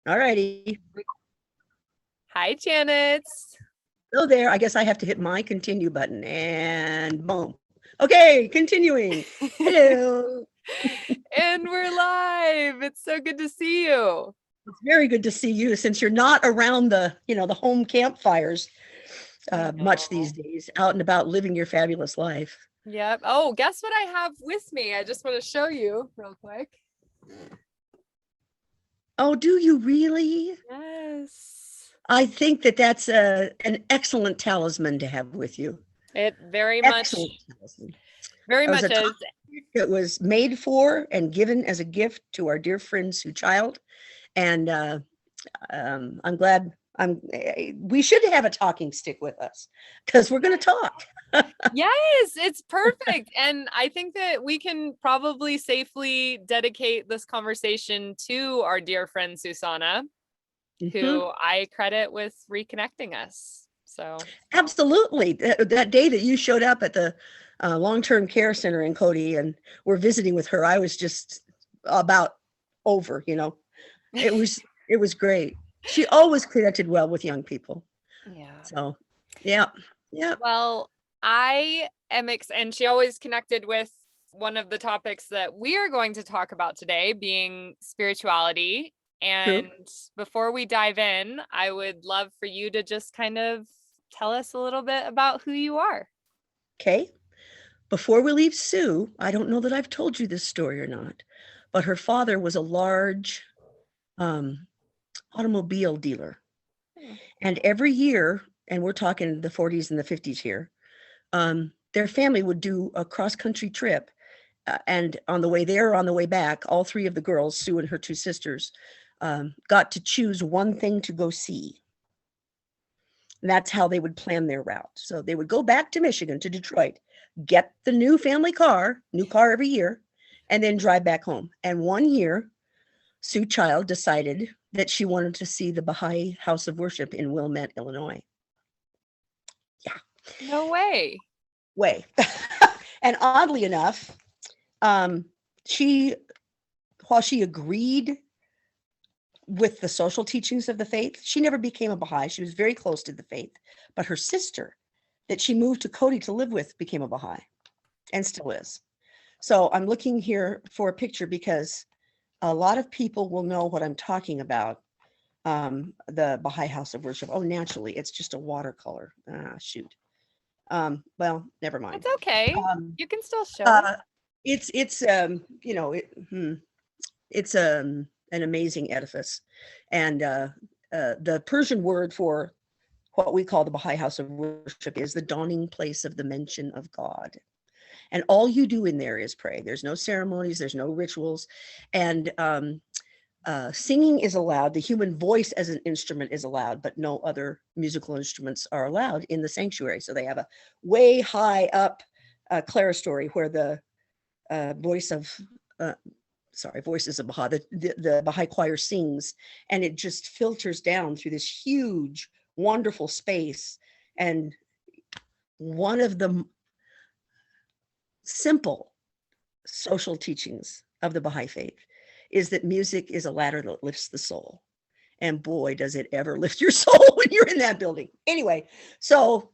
All righty. Hi, Janet. So there, I guess I have to hit my continue button and boom. Okay, continuing. Hello. And we're live. It's so good to see you. It's very good to see you since you're not around the home campfires much these days, out and about living your fabulous life. Yep. Oh, guess what I have with me? I just want to show you real quick. Oh, do you really? Yes. I think that's an excellent talisman to have with you. It very Excellent much, talisman. very much is. It was made for and given as a gift to our dear friend Sue Child, and I'm glad. We should have a talking stick with us because we're going to talk. Yes, it's perfect. And I think that we can probably safely dedicate this conversation to our dear friend Susanna, who I credit with reconnecting us. So absolutely, that day that you showed up at the long-term care center in Cody and we're visiting with her, I was just about over. It was great. She always connected well with young people. Yeah. So, yeah. Well, I am and she always connected with one of the topics that we are going to talk about today, being spirituality. And before we dive in, I would love for you to just kind of tell us a little bit about who you are. Okay. Before we leave Sue, I don't know that I've told you this story or not, but her father was a large automobile dealer. And every year, and we're talking the 40s and the 50s here, their family would do a cross-country trip. And on the way there, on the way back, all three of the girls, Sue and her two sisters, got to choose one thing to go see. And that's how they would plan their route. So they would go back to Michigan, to Detroit, get the new family car, new car every year, and then drive back home. And one year, Sue Child decided that she wanted to see the Baha'i House of Worship in Wilmette, Illinois. Yeah. No way. And oddly enough, while she agreed with the social teachings of the faith, she never became a Baha'i. She was very close to the faith. But her sister, that she moved to Cody to live with, became a Baha'i and still is. So I'm looking here for a picture because a lot of people will know what I'm talking about. The Baha'i House of Worship. Oh, naturally, it's just a watercolor. Shoot. Well, never mind. It's okay. You can still show it. It's an amazing edifice, and the Persian word for what we call the Baha'i House of Worship is the dawning place of the mention of God. And all you do in there is pray. There's no ceremonies, there's no rituals, and singing is allowed. The human voice as an instrument is allowed, but no other musical instruments are allowed in the sanctuary. So they have a way high up clerestory where the voices of Baha, the Baha'i choir sings, and it just filters down through this huge, wonderful space. And one of the simple social teachings of the Baha'i Faith is that music is a ladder that lifts the soul. And boy, does it ever lift your soul when you're in that building. Anyway, so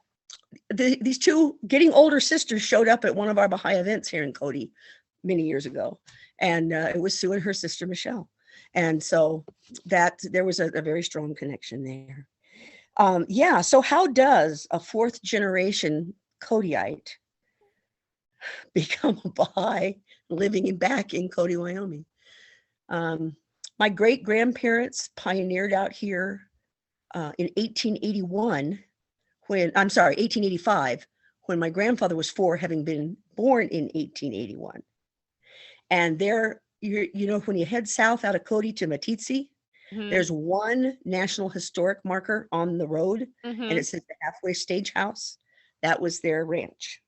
these two getting older sisters showed up at one of our Baha'i events here in Cody many years ago. And it was Sue and her sister, Michelle. And so that there was a very strong connection there. So how does a fourth generation Codyite become a Baha'i living back in Cody, Wyoming? My great grandparents pioneered out here in 1885, when my grandfather was 4, having been born in 1881. And there, when you head south out of Cody to Matitsi, there's one National Historic marker on the road, and it says the Halfway Stage House. That was their ranch.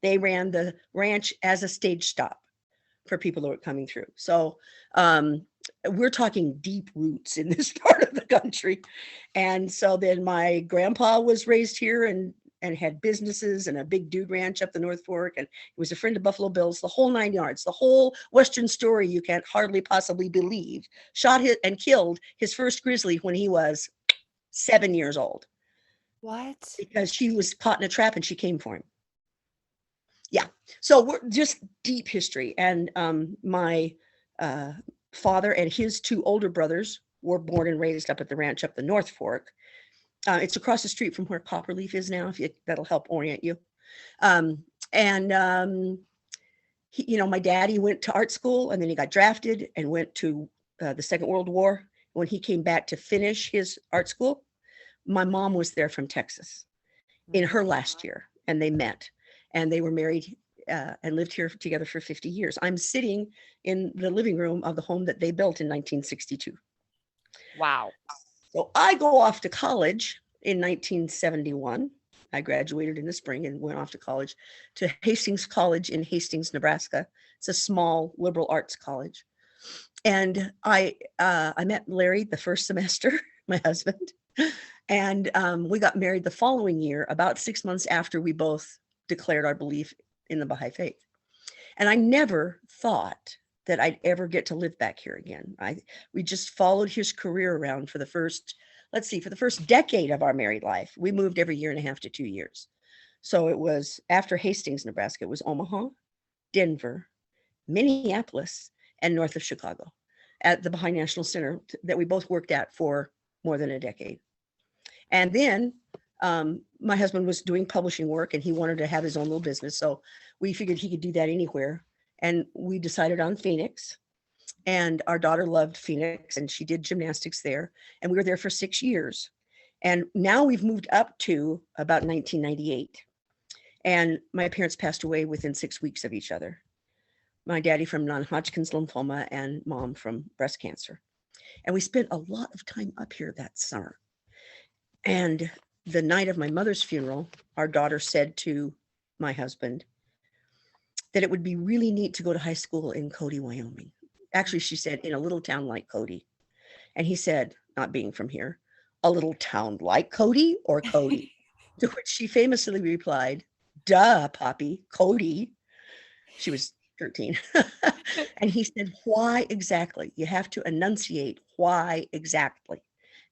They ran the ranch as a stage stop for people who were coming through. So we're talking deep roots in this part of the country. And so then my grandpa was raised here and and had businesses and a big dude ranch up the North Fork. And he was a friend of Buffalo Bill's, the whole 9 yards, the whole Western story you can't hardly possibly believe. Shot hit and killed his first grizzly when he was 7 years old. What? Because she was caught in a trap and she came for him. Yeah. So we're just deep history. And my father and his 2 older brothers were born and raised up at the ranch up the North Fork. It's across the street from where Copperleaf is now, that'll help orient you. He, my daddy went to art school and then he got drafted and went to the Second World War. When he came back to finish his art school, my mom was there from Texas in her last year, and they met and they were married and lived here together for 50 years. I'm sitting in the living room of the home that they built in 1962. Wow. So I go off to college in 1971. I graduated in the spring and went off to college to Hastings College in Hastings, Nebraska. It's a small liberal arts college. And I met Larry the first semester, my husband, and we got married the following year, about 6 months after we both declared our belief in the Bahá'í Faith. And I never thought that I'd ever get to live back here again. We just followed his career around for the first decade of our married life. We moved every 1.5 years to 2 years. So it was after Hastings, Nebraska, it was Omaha, Denver, Minneapolis, and north of Chicago at the Baha'i National Center that we both worked at for more than a decade. And then my husband was doing publishing work and he wanted to have his own little business. So we figured he could do that anywhere. And we decided on Phoenix, and our daughter loved Phoenix and she did gymnastics there. And we were there for 6 years. And now we've moved up to about 1998. And my parents passed away within 6 weeks of each other. My daddy from non-Hodgkin's lymphoma and mom from breast cancer. And we spent a lot of time up here that summer. And the night of my mother's funeral, our daughter said to my husband that it would be really neat to go to high school in Cody, Wyoming. Actually, she said, in a little town like Cody. And he said, not being from here, a little town like Cody or Cody? To which she famously replied, duh, Poppy, Cody. She was 13. And he said, why exactly? You have to enunciate why exactly.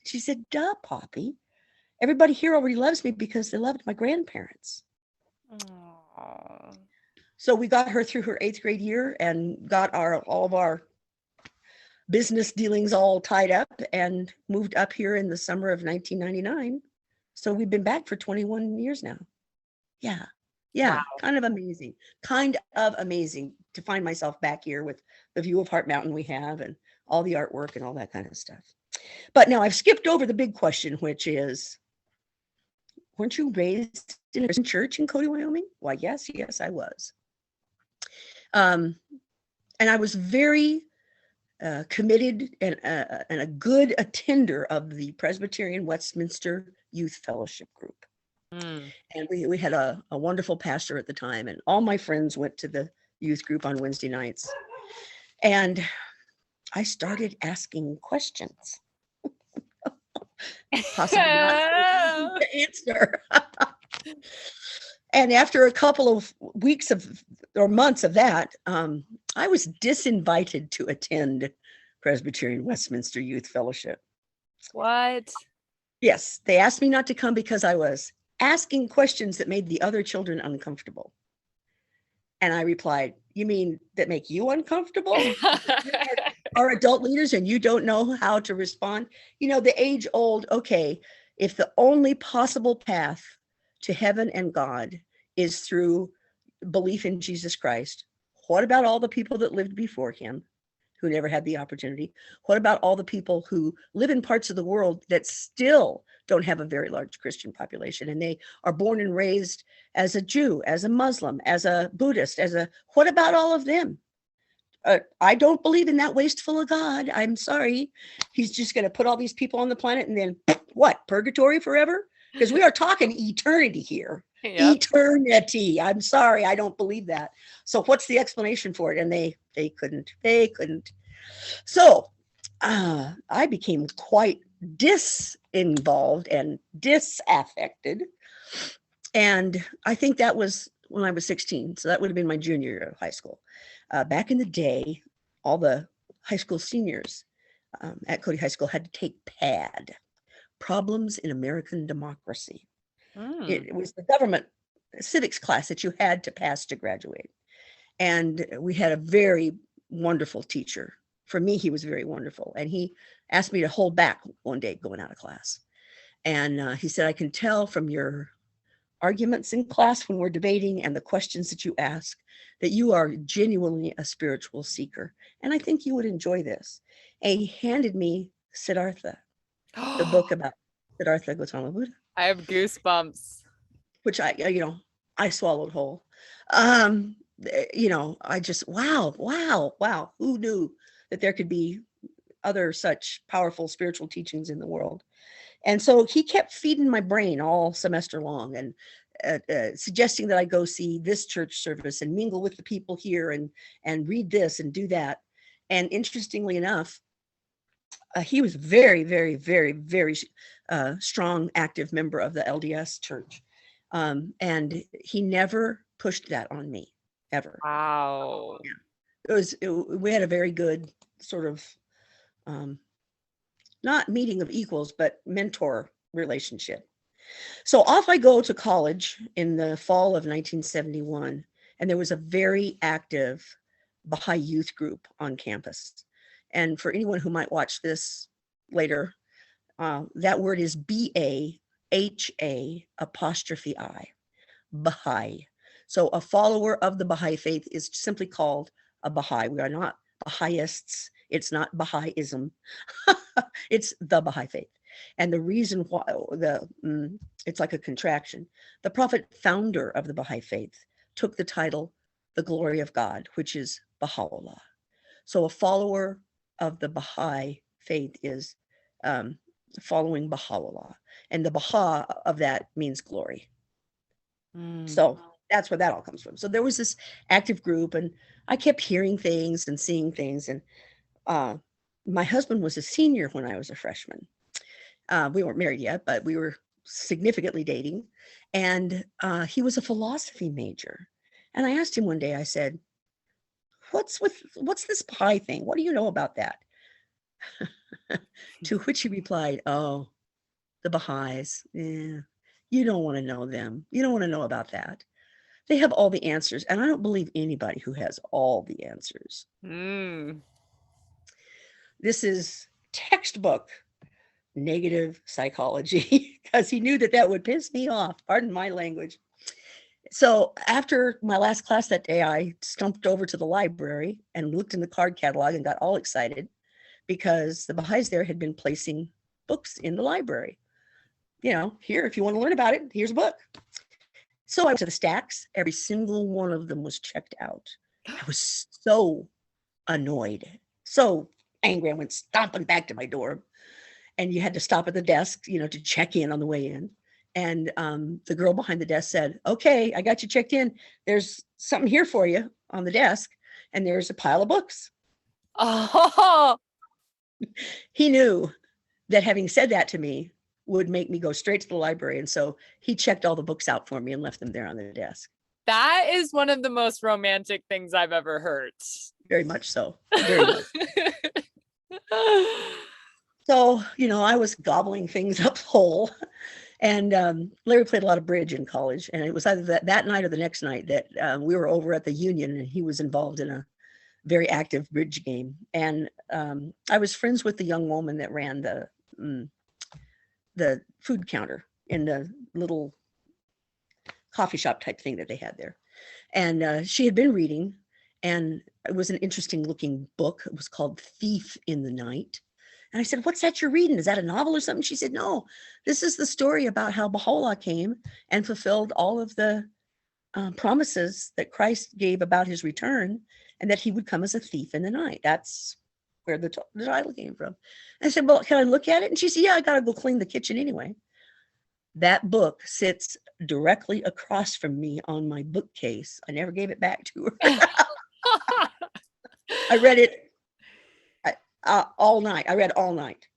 She said, duh, Poppy. Everybody here already loves me because they loved my grandparents. Aww. So we got her through her 8th grade year and got all of our business dealings all tied up and moved up here in the summer of 1999. So we've been back for 21 years now. Yeah. Wow. Kind of amazing to find myself back here with the view of Heart Mountain we have and all the artwork and all that kind of stuff. But now I've skipped over the big question, which is, weren't you raised in a Christian church in Cody, Wyoming? Why, yes, I was. And I was very committed and a good attender of the Presbyterian Westminster Youth Fellowship Group. And we had a wonderful pastor at the time, and all my friends went to the youth group on Wednesday nights. And I started asking questions. Possibly not to answer. And after a couple of weeks or months of that, I was disinvited to attend Presbyterian Westminster Youth Fellowship. What? Yes, they asked me not to come because I was asking questions that made the other children uncomfortable. And I replied, you mean that make you uncomfortable? Are adult leaders and you don't know how to respond? The age old, okay, if the only possible path to heaven and God is through belief in Jesus Christ, what about all the people that lived before him who never had the opportunity? What about all the people who live in parts of the world that still don't have a very large Christian population, and they are born and raised as a Jew, as a Muslim, as a Buddhist, what about all of them? I don't believe in that wasteful of God. I'm sorry. He's just going to put all these people on the planet and then what, purgatory forever? Because we are talking eternity here. Yep. Eternity. I'm sorry. I don't believe that. So what's the explanation for it? And they couldn't. So I became quite disinvolved and disaffected And I think that was when I was 16. So that would have been my junior year of high school. Back in the day, all the high school seniors at Cody High School had to take PAD, Problems in American Democracy. It was the government civics class that you had to pass to graduate. And we had a very wonderful teacher. For me, he was very wonderful. And he asked me to hold back one day going out of class. And he said, I can tell from your arguments in class when we're debating and the questions that you ask that you are genuinely a spiritual seeker. And I think you would enjoy this. And he handed me Siddhartha, the book about Siddhartha Gautama Buddha. I have goosebumps. Which I swallowed whole. I just, wow. Who knew that there could be other such powerful spiritual teachings in the world? And so he kept feeding my brain all semester long and suggesting that I go see this church service and mingle with the people here and read this and do that. And interestingly enough, he was very, very, very, very strong, active member of the LDS church. And he never pushed that on me, ever. Wow. Yeah. We had a very good sort of, not meeting of equals, but mentor relationship. So off I go to college in the fall of 1971, and there was a very active Baha'i youth group on campus. And for anyone who might watch this later, that word is BAHA', Baha'i. So a follower of the Baha'i faith is simply called a Baha'i. We are not Baha'ists. It's not Baha'ism. It's the Baha'i faith. And the reason why it's like a contraction. The prophet founder of the Baha'i faith took the title, the glory of God, which is Baha'u'llah. So a follower of the Baha'i faith is following Baha'u'llah. And the Baha of that means glory. So that's where that all comes from. So there was this active group, and I kept hearing things and seeing things. And my husband was a senior when I was a freshman. We weren't married yet, but we were significantly dating. And he was a philosophy major. And I asked him one day, I said, what's this Baha'i thing? What do you know about that? To which he replied, oh, the Baha'is. Yeah, you don't want to know them. You don't want to know about that. They have all the answers. And I don't believe anybody who has all the answers. This is textbook negative psychology, because he knew that would piss me off. Pardon my language. So after my last class that day, I stumped over to the library and looked in the card catalog and got all excited because the Baha'is there had been placing books in the library. Here, if you want to learn about it, here's a book. So I went to the stacks. Every single one of them was checked out. I was so annoyed, so angry. I went stomping back to my dorm, and you had to stop at the desk, to check in on the way in. And the girl behind the desk said, okay, I got you checked in. There's something here for you on the desk. And there's a pile of books. Oh. He knew that having said that to me would make me go straight to the library. And so he checked all the books out for me and left them there on the desk. That is one of the most romantic things I've ever heard. Very much so. Very much. So, I was gobbling things up whole. And Larry played a lot of bridge in college. And it was either that night or the next night that we were over at the Union, and he was involved in a very active bridge game. And I was friends with the young woman that ran the food counter in the little coffee shop type thing that they had there. And she had been reading, and it was an interesting looking book. It was called Thief in the Night. And I said, what's that you're reading? Is that a novel or something? She said, no, this is the story about how Baha'u'llah came and fulfilled all of the promises that Christ gave about his return, and that he would come as a thief in the night. That's where the title came from. I said, well, can I look at it? And she said, yeah, I got to go clean the kitchen anyway. That book sits directly across from me on my bookcase. I never gave it back to her. I read it all night. I read all night.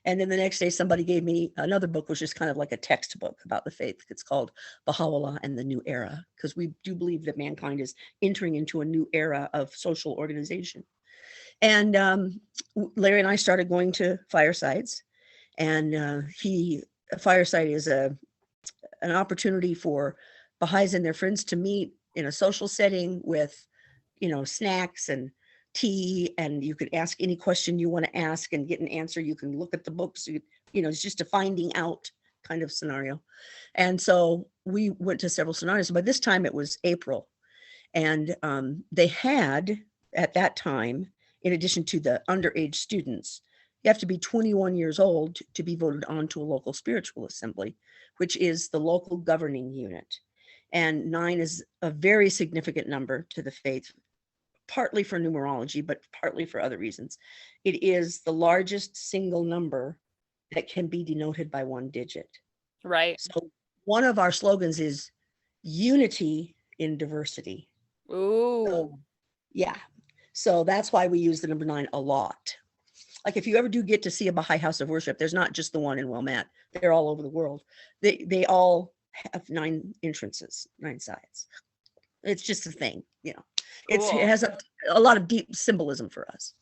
And then the next day, somebody gave me another book, which is kind of like a textbook about the faith. It's called Baha'u'lláh and the New Era, because we do believe that mankind is entering into a new era of social organization. And Larry and I started going to firesides, and a fireside is an opportunity for Baha'is and their friends to meet in a social setting with, snacks and tea, and you could ask any question you want to ask and get an answer. You can look at the books, it's just a finding out kind of scenario. And so we went to several scenarios. By this time it was April, and they had at that time, in addition to the underage students, you have to be 21 years old to be voted on to a local spiritual assembly, which is the local governing unit. And 9 is a very significant number to the faith, partly for numerology, but partly for other reasons. It is the largest single number that can be denoted by one digit. Right. So one of our slogans is unity in diversity. Ooh. So, yeah. So that's why we use the number 9 a lot. Like if you ever do get to see a Baha'i house of worship, there's not just the one in Wilmette. They're all over the world. They all have 9 entrances, 9 sides. It's just a thing, Cool. It has a lot of deep symbolism for us.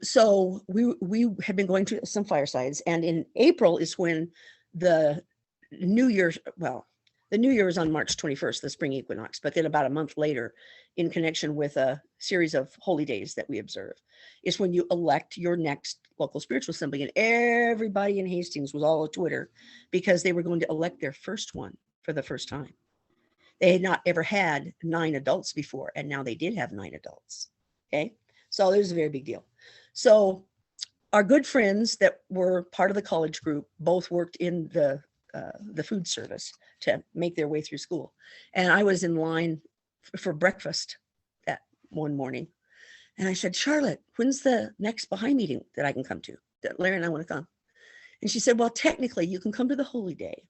So we have been going to some firesides, and in April is when the New Year is on March 21st, the spring equinox, but then about a month later, in connection with a series of holy days that we observe, is when you elect your next local spiritual assembly. And everybody in Hastings was all on Twitter because they were going to elect their first one for the first time. They had not ever had 9 adults before, and now they did have 9 adults. Okay, so it was a very big deal. So our good friends that were part of the college group both worked in the food service to make their way through school. And I was in line for breakfast that one morning. And I said, Charlotte, when's the next Baha'i meeting that I can come to? That Larry and I want to come. And she said, well, technically you can come to the holy day.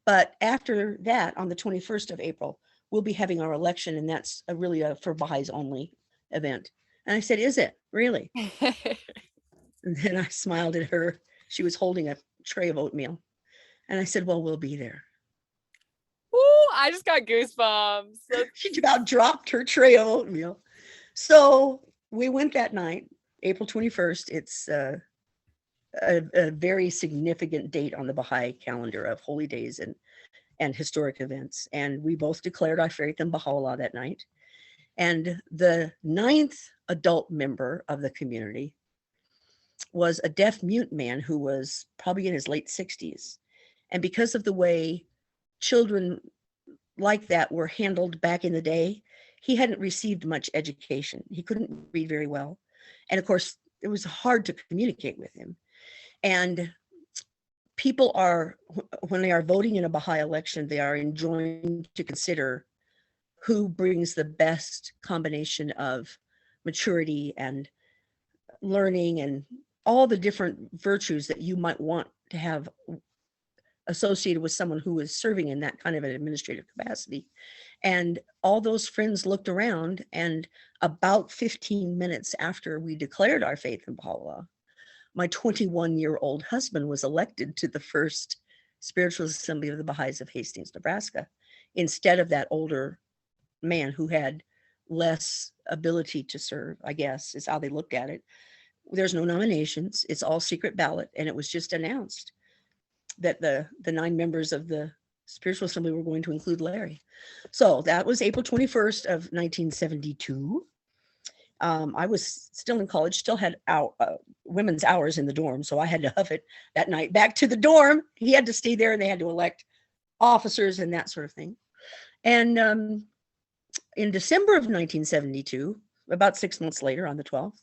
But after that, on the 21st of April, we'll be having our election. And that's really a for Baha'is only event. And I said, is it really? And then I smiled at her. She was holding a tray of oatmeal. And I said, well, we'll be there. Ooh, I just got goosebumps. She about dropped her tray of oatmeal. So we went that night, April 21st. It's a very significant date on the Baha'i calendar of holy days and historic events. And we both declared our faith in Baha'u'llah that night. And the 9th adult member of the community was a deaf mute man who was probably in his late 60s. And because of the way children like that were handled back in the day, he hadn't received much education. He couldn't read very well. And of course, it was hard to communicate with him. And people are, when they are voting in a Baha'i election, they are enjoined to consider who brings the best combination of maturity and learning and all the different virtues that you might want to have associated with someone who is serving in that kind of an administrative capacity. And all those friends looked around, and about 15 minutes after we declared our faith in Baha'u'llah, my 21-year-old husband was elected to the first spiritual assembly of the Baha'is of Hastings, Nebraska, instead of that older man who had less ability to serve, I guess, is how they looked at it. There's no nominations. It's all secret ballot. And it was just announced that the 9 members of the spiritual assembly were going to include Larry. So that was April 21st of 1972. I was still in college, still had women's hours in the dorm. So I had to huff it that night back to the dorm. He had to stay there, and they had to elect officers and that sort of thing. And in December of 1972, about 6 months later, on the 12th,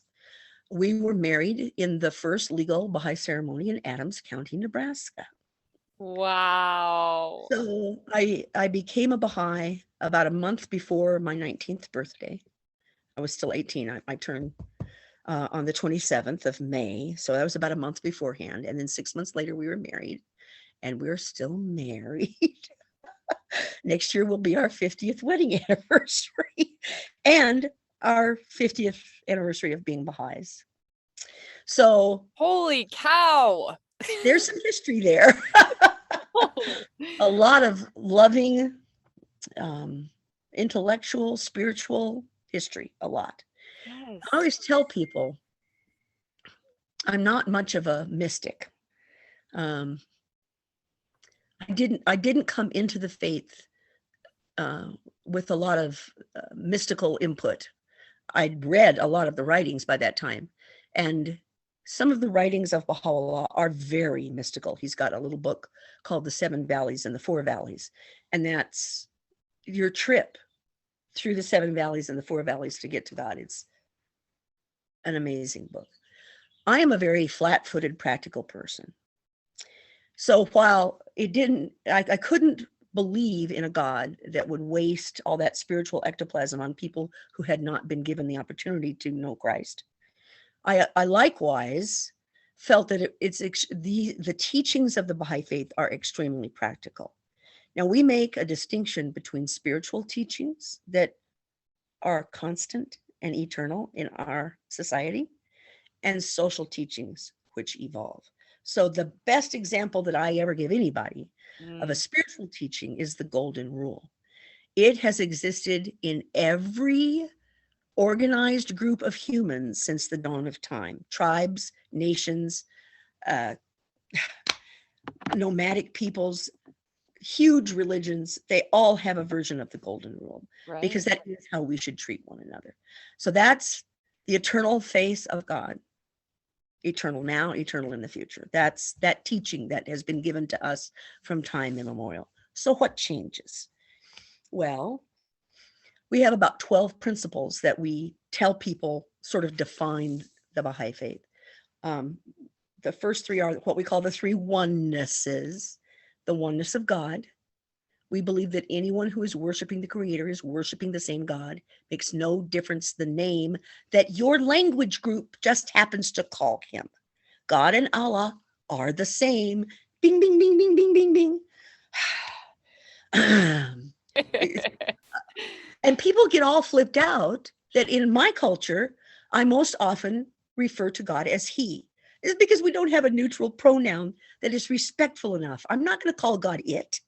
we were married in the first legal Baha'i ceremony in Adams County, Nebraska. Wow. So I became a Baha'i about a month before my 19th birthday. I was still 18. I turned on the 27th of May. So that was about a month beforehand. And then 6 months later, we were married, and we're still married. Next year will be our 50th wedding anniversary and our 50th anniversary of being Baha'is. So Holy cow. there's some history there. A lot of loving, intellectual, spiritual history, a lot. Yes. I always tell people I'm not much of a mystic. I didn't come into the faith with a lot of mystical input. I'd read a lot of the writings by that time, and some of the writings of Baha'u'llah are very mystical. He's got a little book called The Seven Valleys and the Four Valleys, and that's your trip through the Seven Valleys and the Four Valleys to get to God. It's an amazing book. I am a very flat-footed, practical person. So while I couldn't believe in a God that would waste all that spiritual ectoplasm on people who had not been given the opportunity to know Christ. I likewise felt that the teachings of the Baha'i Faith are extremely practical. Now, we make a distinction between spiritual teachings that are constant and eternal in our society and social teachings which evolve. So the best example that I ever give anybody of a spiritual teaching is the Golden Rule. It has existed in every organized group of humans since the dawn of time. Tribes, nations, nomadic peoples, huge religions, they all have a version of the Golden Rule, Right. because that is how we should treat one another. So that's the eternal face of God. Eternal now, eternal in the future. That's that teaching that has been given to us from time immemorial. So what changes? Well, we have about 12 principles that we tell people sort of define the Baha'i Faith. The first three are what we call the three Onenesses. The oneness of God. We believe that anyone who is worshiping the Creator is worshiping the same God. Makes no difference the name that your language group just happens to call him. God and Allah are the same. Bing, bing, bing, bing, bing, bing, bing. And people get all flipped out that in my culture, I most often refer to God as he. It's because we don't have a neutral pronoun that is respectful enough. I'm not going to call God it.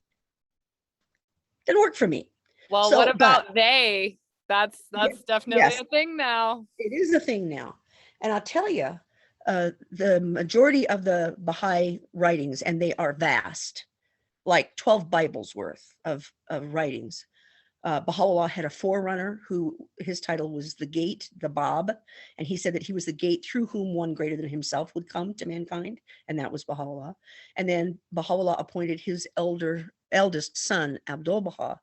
Didn't work for me. Well, So, what about they? That's definitely yes, a thing now. it is a thing now. And I'll tell you, the majority of the Baha'i writings, and they are vast, like 12 Bibles worth of writings. Baha'u'llah had a forerunner who his title was the Gate, the Bab, and he said that he was the gate through whom one greater than himself would come to mankind, and that was Baha'u'llah. And then Baha'u'llah appointed his eldest son, Abdul-Baha,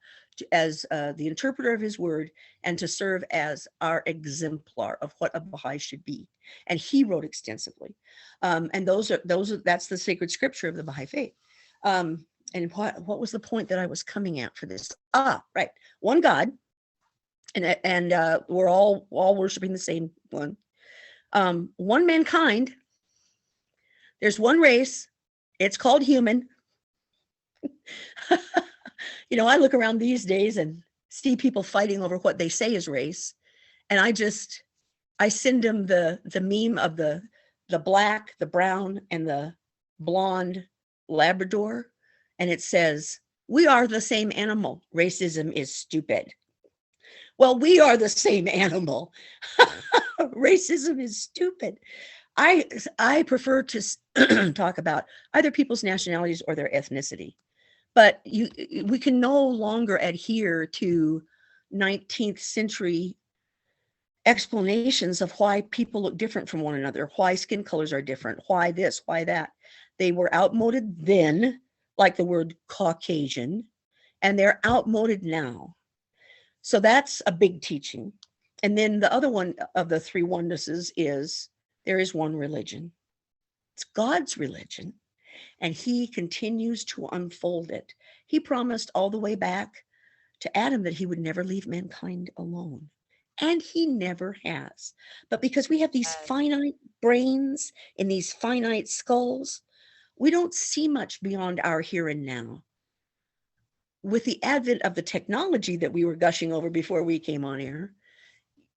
as the interpreter of his word and to serve as our exemplar of what a Baha'i should be. And he wrote extensively. And that's the sacred scripture of the Baha'i Faith. And what was the point that I was coming at for this? Right. One God, and we're all worshiping the same one. One mankind. There's one race. It's called human. I look around these days and see people fighting over what they say is race, and I send them the meme of the black, the brown, and the blonde Labrador. And it says, "We are the same animal. Racism is stupid." Well, we are the same animal. Racism is stupid. I prefer to talk about either people's nationalities or their ethnicity. But we can no longer adhere to 19th century explanations of why people look different from one another, why skin colors are different, why this, why that. They were outmoded then, like the word Caucasian, and they're outmoded now. So that's a big teaching. And then the other one of the three onenesses is there is one religion. It's God's religion, and he continues to unfold it. He promised all the way back to Adam that he would never leave mankind alone. And he never has. But because we have these finite brains in these finite skulls, we don't see much beyond our here and now. With the advent of the technology that we were gushing over before we came on air,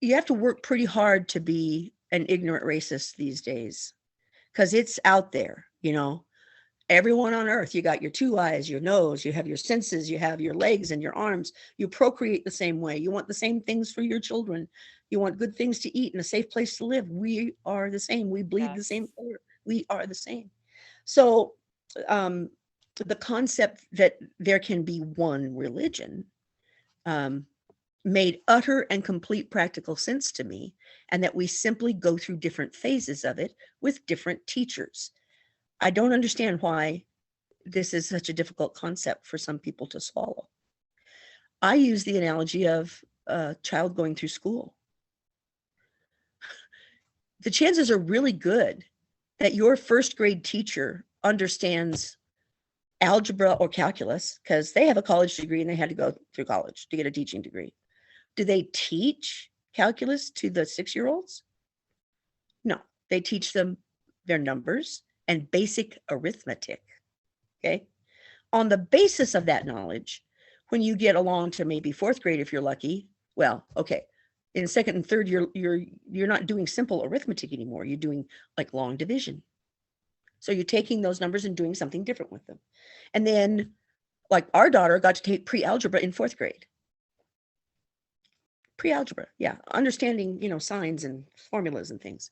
you have to work pretty hard to be an ignorant racist these days, because it's out there, everyone on earth, you got your two eyes, your nose, you have your senses, you have your legs and your arms, you procreate the same way, you want the same things for your children, you want good things to eat and a safe place to live. We are the same. We bleed the same color. We are the same. So the concept that there can be one religion made utter and complete practical sense to me, and that we simply go through different phases of it with different teachers. I don't understand why this is such a difficult concept for some people to swallow. I use the analogy of a child going through school. The chances are really good that your first grade teacher understands algebra or calculus, because they have a college degree and they had to go through college to get a teaching degree. Do they teach calculus to the 6-year-olds? No, they teach them their numbers and basic arithmetic. Okay. On the basis of that knowledge, when you get along to maybe 4th grade, if you're lucky, well, okay, in 2nd and 3rd, you're not doing simple arithmetic anymore. You're doing like long division. So you're taking those numbers and doing something different with them. And then, like, our daughter got to take pre-algebra in 4th grade. Pre-algebra, yeah, understanding, signs and formulas and things.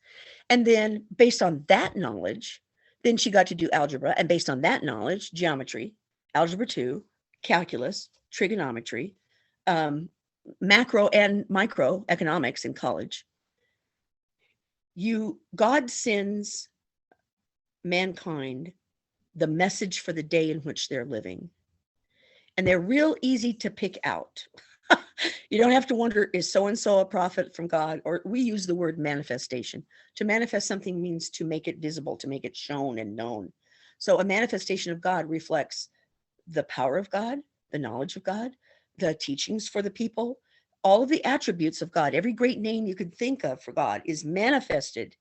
And then based on that knowledge, then she got to do algebra. And based on that knowledge, geometry, algebra 2, calculus, trigonometry, macro and micro economics in college. God sends mankind the message for the day in which they're living. And they're real easy to pick out. You don't have to wonder, is so-and-so a prophet from God? Or we use the word manifestation. To manifest something means to make it visible, to make it shown and known. So a manifestation of God reflects the power of God, the knowledge of God, the teachings for the people, all of the attributes of God. Every great name you could think of for God is manifested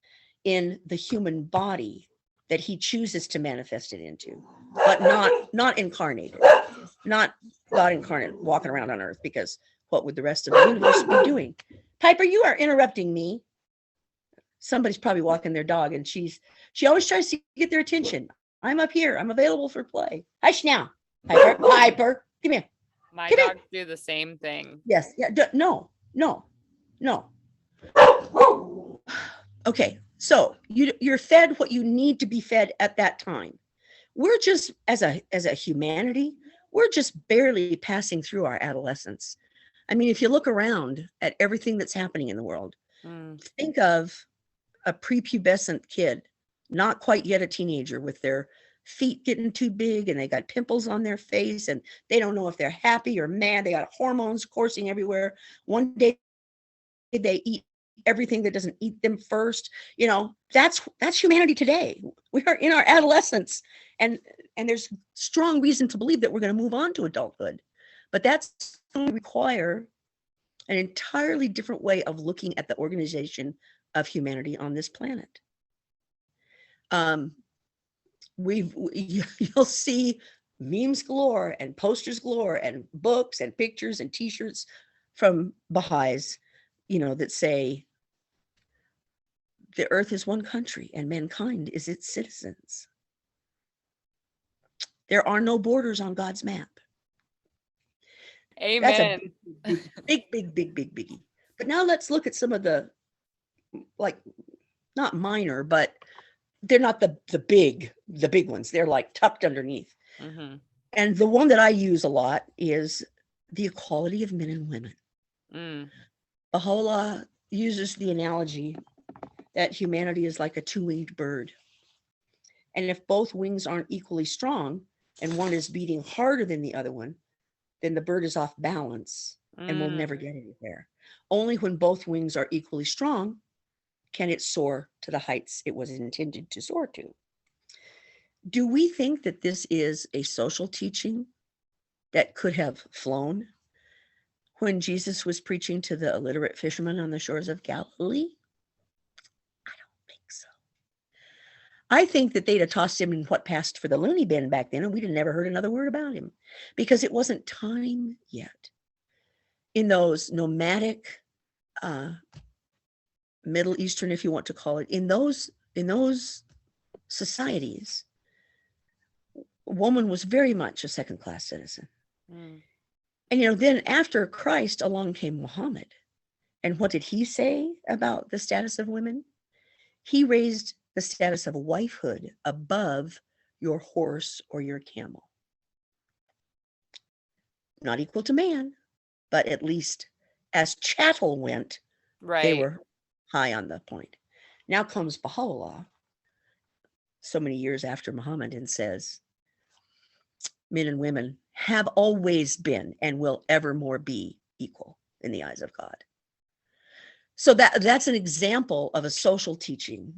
in the human body that he chooses to manifest it into, but not incarnated, not God incarnate walking around on earth, because what would the rest of the universe be doing? Piper, you are interrupting me. Somebody's probably walking their dog, and she always tries to get their attention. I'm up here. I'm available for play. Hush now, Piper, come here. My dogs do the same thing. Yes. Yeah. No. Okay. So you're fed what you need to be fed at that time. We're just, as a humanity, we're just barely passing through our adolescence. I mean, if you look around at everything that's happening in the world, think of a prepubescent kid, not quite yet a teenager, with their feet getting too big and they got pimples on their face and they don't know if they're happy or mad. They got hormones coursing everywhere. One day they eat everything that doesn't eat them first. That's humanity today. We are in our adolescence, and there's strong reason to believe that we're going to move on to adulthood. But that's going to require an entirely different way of looking at the organization of humanity on this planet. You'll see memes galore and posters galore and books and pictures and t-shirts from Baha'is, that say the earth is one country and mankind is its citizens. There are no borders on God's map. Amen. That's a big biggie. But now let's look at some of the, like, not minor, but they're not the big ones. They're like tucked underneath. Mm-hmm. And the one that I use a lot is the equality of men and women. Baha'u'llah uses the analogy that humanity is like a 2-winged bird. And if both wings aren't equally strong and one is beating harder than the other one, then the bird is off balance and will never get anywhere. Only when both wings are equally strong can it soar to the heights it was intended to soar to. Do we think that this is a social teaching that could have flown when Jesus was preaching to the illiterate fishermen on the shores of Galilee? I don't think so. I think that they'd have tossed him in what passed for the loony bin back then, and we'd have never heard another word about him, because it wasn't time yet. In those nomadic Middle Eastern, if you want to call it, in those societies, a woman was very much a second-class citizen. Mm. And then after Christ, along came Muhammad. And what did he say about the status of women? He raised the status of wifehood above your horse or your camel. Not equal to man, but at least as chattel went, they were high on the point. Now comes Baha'u'lláh, so many years after Muhammad, and says, men and women have always been and will evermore be equal in the eyes of God. So that's an example of a social teaching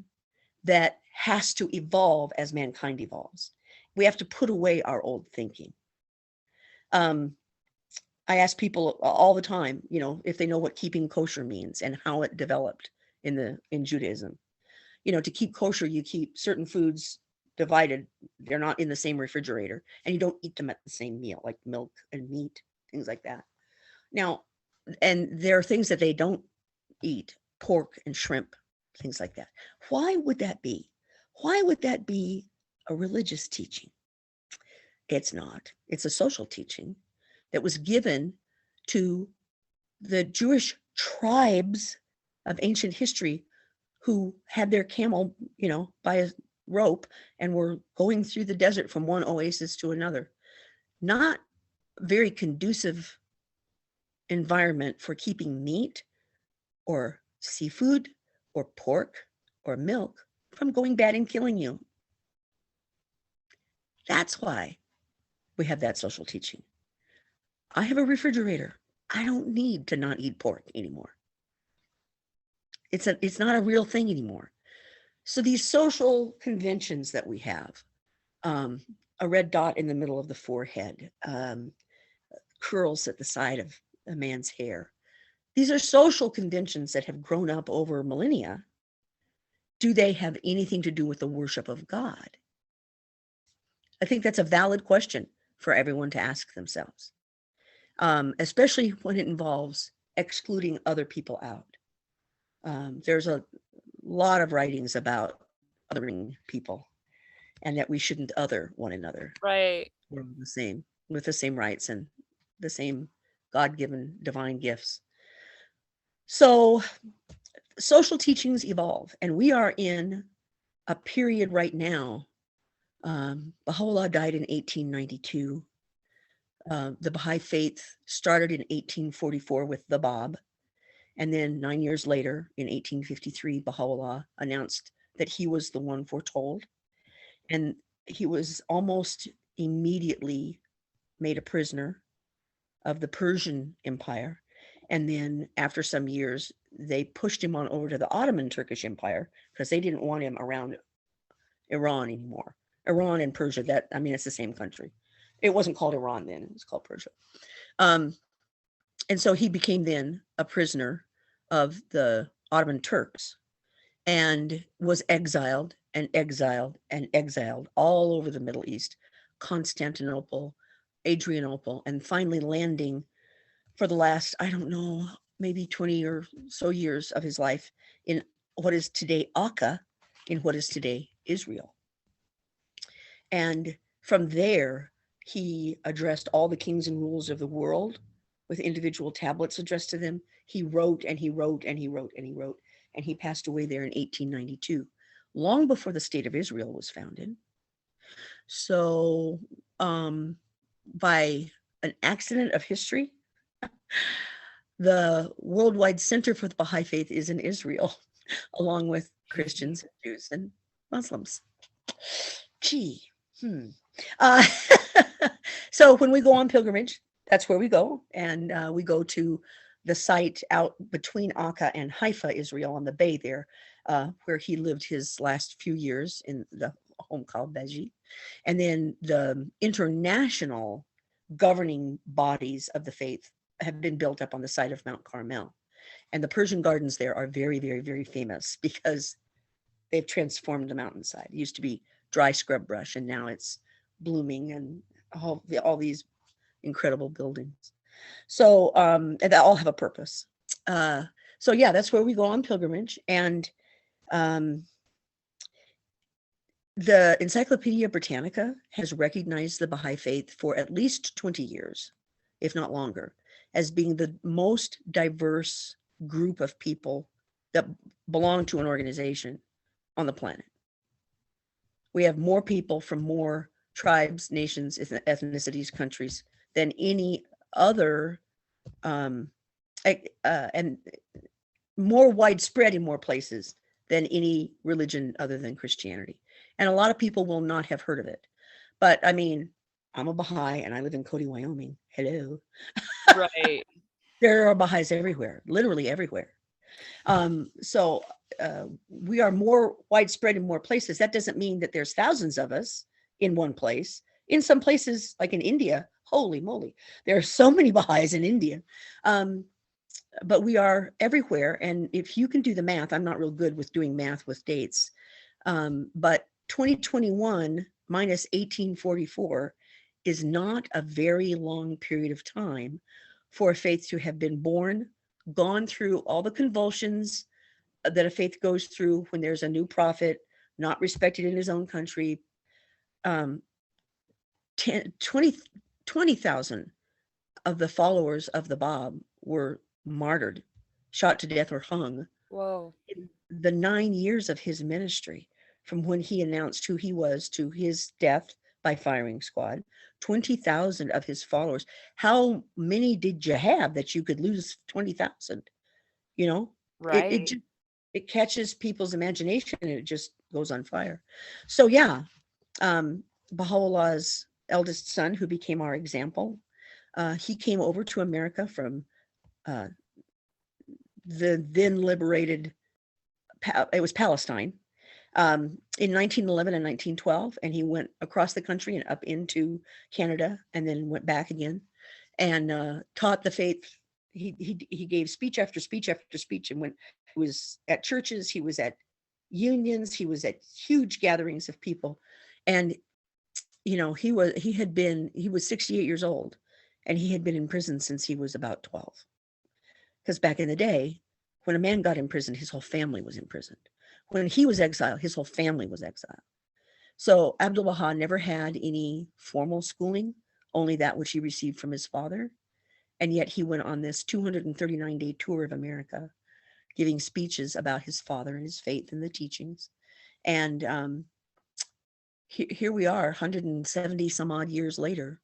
that has to evolve as mankind evolves. We have to put away our old thinking. I ask people all the time, if they know what keeping kosher means and how it developed in Judaism. To keep kosher, you keep certain foods divided. They're not in the same refrigerator, and you don't eat them at the same meal, like milk and meat, things like that. Now, and there are things that they don't eat, pork and shrimp, things like that. Why would that be? Why would that be a religious teaching? It's not. It's a social teaching that was given to the Jewish tribes of ancient history who had their camel, by a rope and were going through the desert from one oasis to another. Not very conducive environment for keeping meat or seafood or pork or milk from going bad and killing you. That's why we have that social teaching. I have a refrigerator. I don't need to not eat pork anymore. It's not a real thing anymore. So these social conventions that we have, a red dot in the middle of the forehead, curls at the side of a man's hair. These are social conventions that have grown up over millennia. Do they have anything to do with the worship of God? I think that's a valid question for everyone to ask themselves, especially when it involves excluding other people out. There's a lot of writings about othering people and that we shouldn't other one another. Right. We're the same, with the same rights and the same God-given divine gifts. So social teachings evolve, and we are in a period right now. Baha'u'lláh died in 1892. The Bahá'í Faith started in 1844 with the Bab. And then 9 years later, in 1853, Baha'u'lláh announced that he was the one foretold. And he was almost immediately made a prisoner of the Persian Empire. And then after some years, they pushed him on over to the Ottoman Turkish Empire because they didn't want him around Iran anymore. Iran and Persia, it's the same country. It wasn't called Iran then, it was called Persia. And so he became then a prisoner of the Ottoman Turks and was exiled and exiled and exiled all over the Middle East, Constantinople, Adrianople, and finally landing for the last, maybe 20 or so years of his life in what is today Akka, in what is today Israel. And from there, he addressed all the kings and rulers of the world with individual tablets addressed to them. He wrote and he wrote and he wrote and he wrote, and he passed away there in 1892, long before the state of Israel was founded. So by an accident of history, the Worldwide Center for the Baha'i Faith is in Israel, along with Christians, Jews, and Muslims. So when we go on pilgrimage, that's where we go. And we go to the site out between Akka and Haifa, Israel, on the bay there, where he lived his last few years in the home called Beji. And then the international governing bodies of the faith have been built up on the site of Mount Carmel. And the Persian gardens there are very, very, very famous because they've transformed the mountainside. It used to be dry scrub brush, and now it's blooming and all these incredible buildings. So and they all have a purpose. So yeah, that's where we go on pilgrimage. And the Encyclopedia Britannica has recognized the Baha'i Faith for at least 20 years, if not longer, as being the most diverse group of people that belong to an organization on the planet. We have more people from more tribes, nations, ethnicities, countries than any other, and more widespread in more places than any religion other than Christianity. And a lot of people will not have heard of it. But I mean, I'm a Baha'i and I live in Cody, Wyoming. Hello. Right. There are Baha'is everywhere, literally everywhere. So we are more widespread in more places. That doesn't mean that there's thousands of us in one place. In some places, like in India, holy moly, there are so many Baha'is in India. But we are everywhere. And if you can do the math, I'm not real good with doing math with dates, but 2021 minus 1844 is not a very long period of time for a faith to have been born, gone through all the convulsions that a faith goes through when there's a new prophet, not respected in his own country. 20,000 of the followers of the Bab were martyred, shot to death, or hung. Whoa. In the 9 years of his ministry, from when he announced who he was to his death by firing squad, 20,000 of his followers. How many did you have that you could lose 20,000? You know, Right. it catches people's imagination and it just goes on fire. So yeah, Baha'u'llah's eldest son, who became our example, he came over to America from the then liberated, it was Palestine, in 1911 and 1912, and he went across the country and up into Canada, and then went back again, and taught the faith. He gave speech after speech after speech, and he was at churches, he was at unions, he was at huge gatherings of people, and he was 68 years old, and he had been in prison since he was about 12. Because back in the day, when a man got imprisoned, his whole family was imprisoned. When he was exiled, his whole family was exiled. So Abdu'l-Baha never had any formal schooling, only that which he received from his father. And yet he went on this 239-day tour of America, giving speeches about his father and his faith and the teachings. And here we are, 170 some odd years later,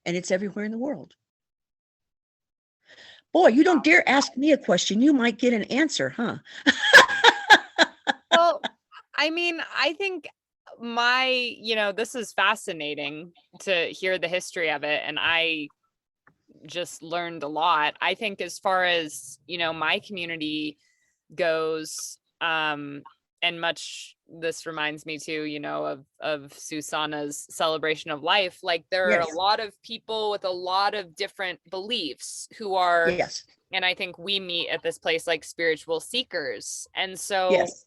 and it's everywhere in the world. Boy, you don't dare ask me a question. You might get an answer, huh? Well, I mean, I think this is fascinating to hear the history of it. And I just learned a lot. I think as far as, my community goes, and much, this reminds me too, of Susanna's celebration of life. Like there are Yes. a lot of people with a lot of different beliefs who are, Yes. and I think we meet at this place like spiritual seekers. And so Yes.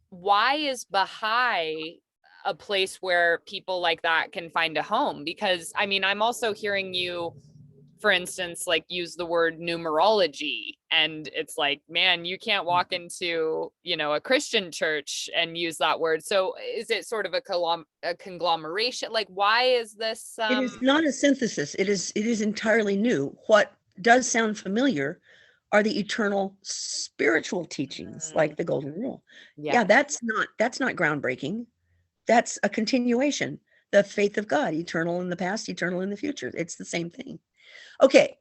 why is Baha'i a place where people like that can find a home? Because I mean, I'm also hearing you, for instance, like use the word numerology, and it's like, man, you can't walk into, a Christian church and use that word. So is it sort of a conglomeration? Like, why is this? It is not a synthesis. It is entirely new. What does sound familiar are the eternal spiritual teachings, like the Golden Rule. Yeah, that's not groundbreaking. That's a continuation. The faith of God, eternal in the past, eternal in the future. It's the same thing. Okay.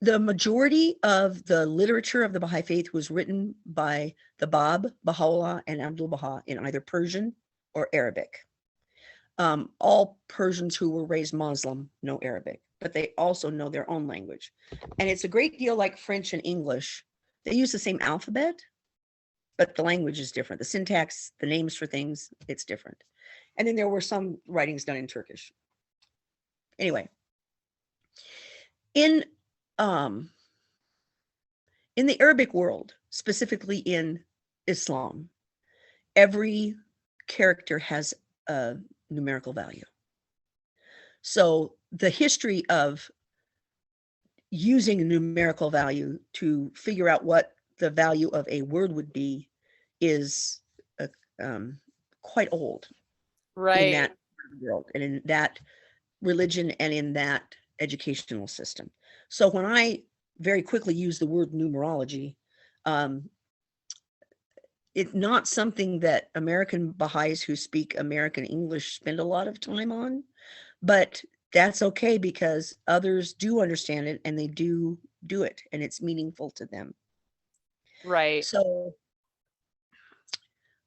The majority of the literature of the Baha'i Faith was written by the Bab, Baha'u'lláh, and Abdu'l-Baha in either Persian or Arabic. All Persians who were raised Muslim know Arabic, but they also know their own language. And it's a great deal like French and English. They use the same alphabet, but the language is different. The syntax, the names for things, it's different. And then there were some writings done in Turkish. Anyway, in the Arabic world, specifically in Islam, every character has a numerical value. So the history of using a numerical value to figure out what the value of a word would be is quite old in that world and in that religion and in that educational system. So when I very quickly use the word numerology, it's not something that American Baha'is who speak American English spend a lot of time on, but that's okay because others do understand it and they do it and it's meaningful to them. Right. So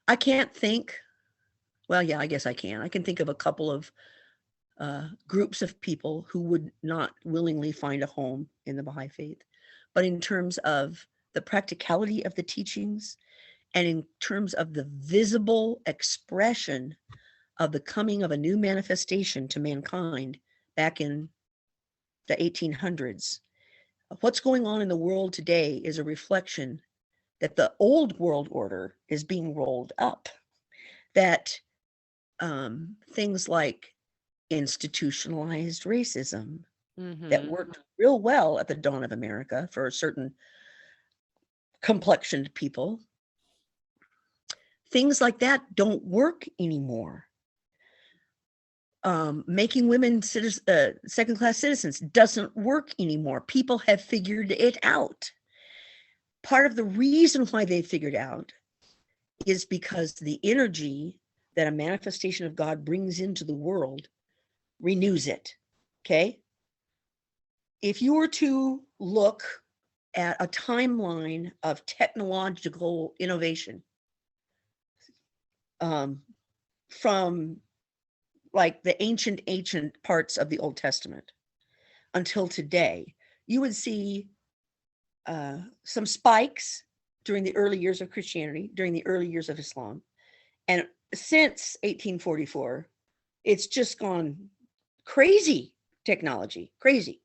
I can't think, well, yeah, I guess I can. I can think of a couple of groups of people who would not willingly find a home in the Baha'i faith. But in terms of the practicality of the teachings and in terms of the visible expression of the coming of a new manifestation to mankind back in the 1800s, what's going on in the world today is a reflection that the old world order is being rolled up, that things like institutionalized racism that worked real well at the dawn of America for a certain complexioned people, things like that don't work anymore. Making women second-class citizens doesn't work anymore. People have figured it out. Part of the reason why they figured out is because the energy that a manifestation of God brings into the world renews it. Okay? If you were to look at a timeline of technological innovation from like the ancient parts of the Old Testament until today, you would see some spikes during the early years of Christianity, during the early years of Islam. And since 1844, it's just gone crazy technology, crazy.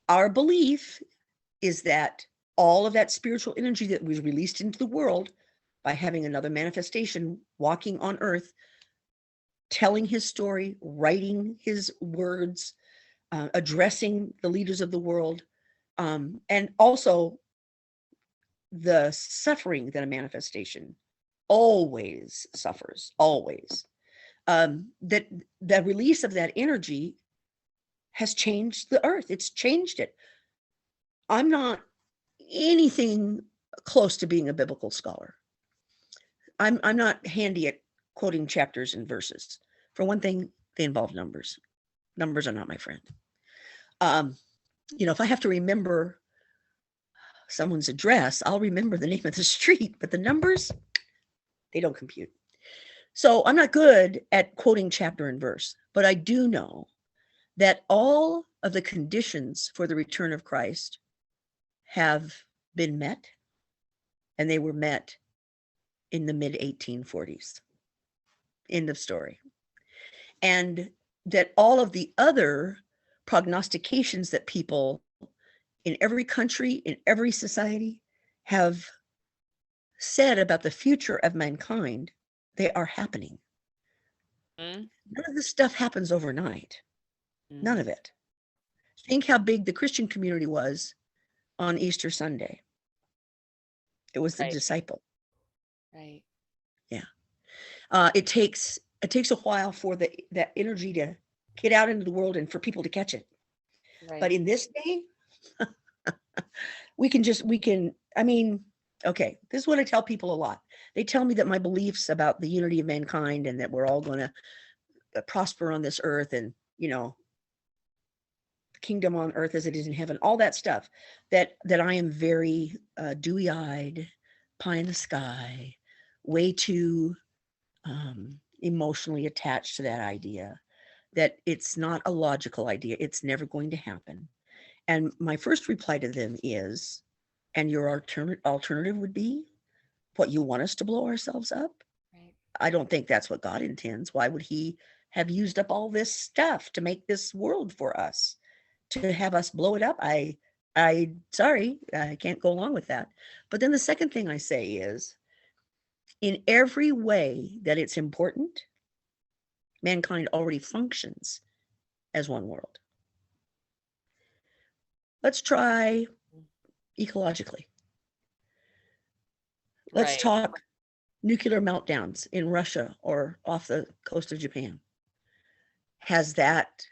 Our belief is that all of that spiritual energy that was released into the world by having another manifestation, walking on earth, telling his story, writing his words, addressing the leaders of the world, and also the suffering that a manifestation always suffers, always. That the release of that energy has changed the earth. It's changed it. I'm not anything close to being a biblical scholar. I'm not handy at quoting chapters and verses. For one thing, they involve numbers. Numbers are not my friend. If I have to remember someone's address, I'll remember the name of the street, but the numbers, they don't compute. So I'm not good at quoting chapter and verse, but I do know that all of the conditions for the return of Christ have been met, and they were met in the mid-1840s. End of story. And that all of the other prognostications that people in every country, in every society have said about the future of mankind, they are happening. None of this stuff happens overnight. None of it. Think how big the Christian community was on Easter Sunday. It was the disciple. Right. Yeah. It takes a while for that energy to get out into the world and for people to catch it. Right. But in this day, okay, this is what I tell people a lot. They tell me that my beliefs about the unity of mankind and that we're all going to prosper on this earth and, the kingdom on earth as it is in heaven, all that stuff, that I am very dewy-eyed, pie in the sky, way too emotionally attached to that idea, that it's not a logical idea. It's never going to happen. And my first reply to them is, and your alternative would be what, you want us to blow ourselves up? Right. I don't think that's what God intends. Why would he have used up all this stuff to make this world for us, to have us blow it up? Sorry, I can't go along with that. But then the second thing I say is, in every way that it's important, mankind already functions as one world. Let's try ecologically. Let's Right. talk nuclear meltdowns in Russia or off the coast of Japan. Has that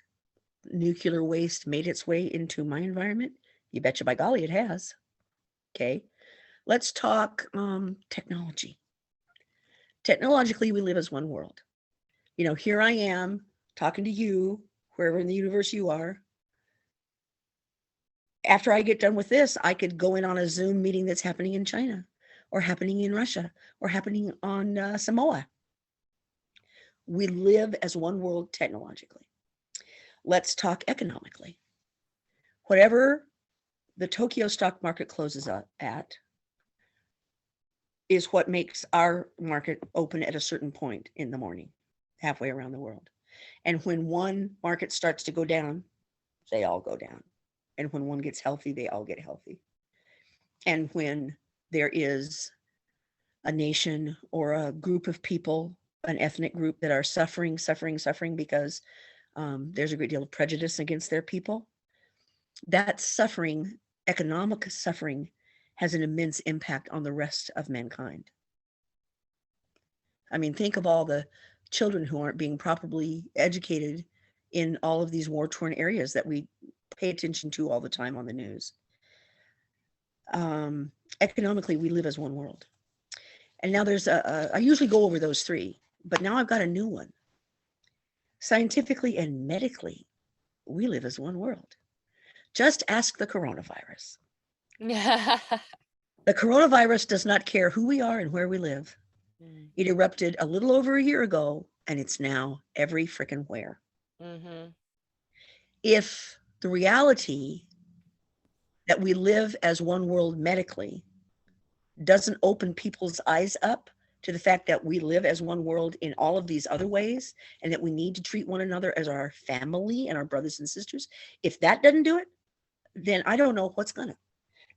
nuclear waste made its way into my environment? You betcha by golly it has. Okay. Let's talk technology. Technologically, we live as one world. You know, here I am talking to you, wherever in the universe you are. After I get done with this, I could go in on a Zoom meeting that's happening in China or happening in Russia or happening on Samoa. We live as one world technologically. Let's talk economically. Whatever the Tokyo stock market closes at is what makes our market open at a certain point in the morning, halfway around the world. And when one market starts to go down, they all go down. And when one gets healthy, they all get healthy. And when there is a nation or a group of people, an ethnic group that are suffering because there's a great deal of prejudice against their people, that suffering, economic suffering, has an immense impact on the rest of mankind. I mean, think of all the children who aren't being properly educated in all of these war-torn areas that we pay attention to all the time on the news. Economically, we live as one world. And now there's I usually go over those three, but now I've got a new one. Scientifically and medically, we live as one world. Just ask the coronavirus. The coronavirus does not care who we are and where we live. It erupted a little over a year ago, and it's now every frickin' where. Mm-hmm. If the reality that we live as one world medically doesn't open people's eyes up to the fact that we live as one world in all of these other ways, and that we need to treat one another as our family and our brothers and sisters, if that doesn't do it, then I don't know what's gonna.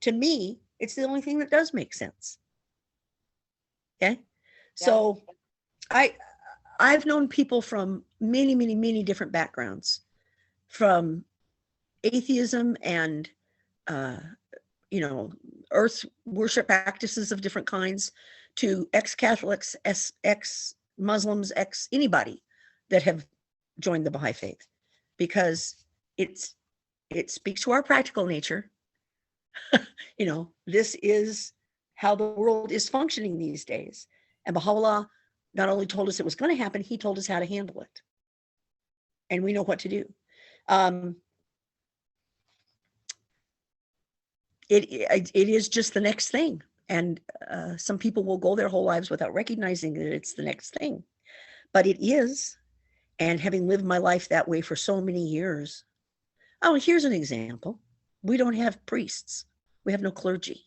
To me, it's the only thing that does make sense. Okay? Yeah. So I've known people from many different backgrounds, from atheism and earth worship practices of different kinds, to ex-Catholics, ex-Muslims, anybody that have joined the Baha'i Faith, because it speaks to our practical nature. This is how the world is functioning these days. And Baha'u'llah not only told us it was going to happen, he told us how to handle it. And we know what to do. It is just the next thing. And some people will go their whole lives without recognizing that it's the next thing. But it is. And having lived my life that way for so many years. Oh, here's an example. We don't have priests. We have no clergy.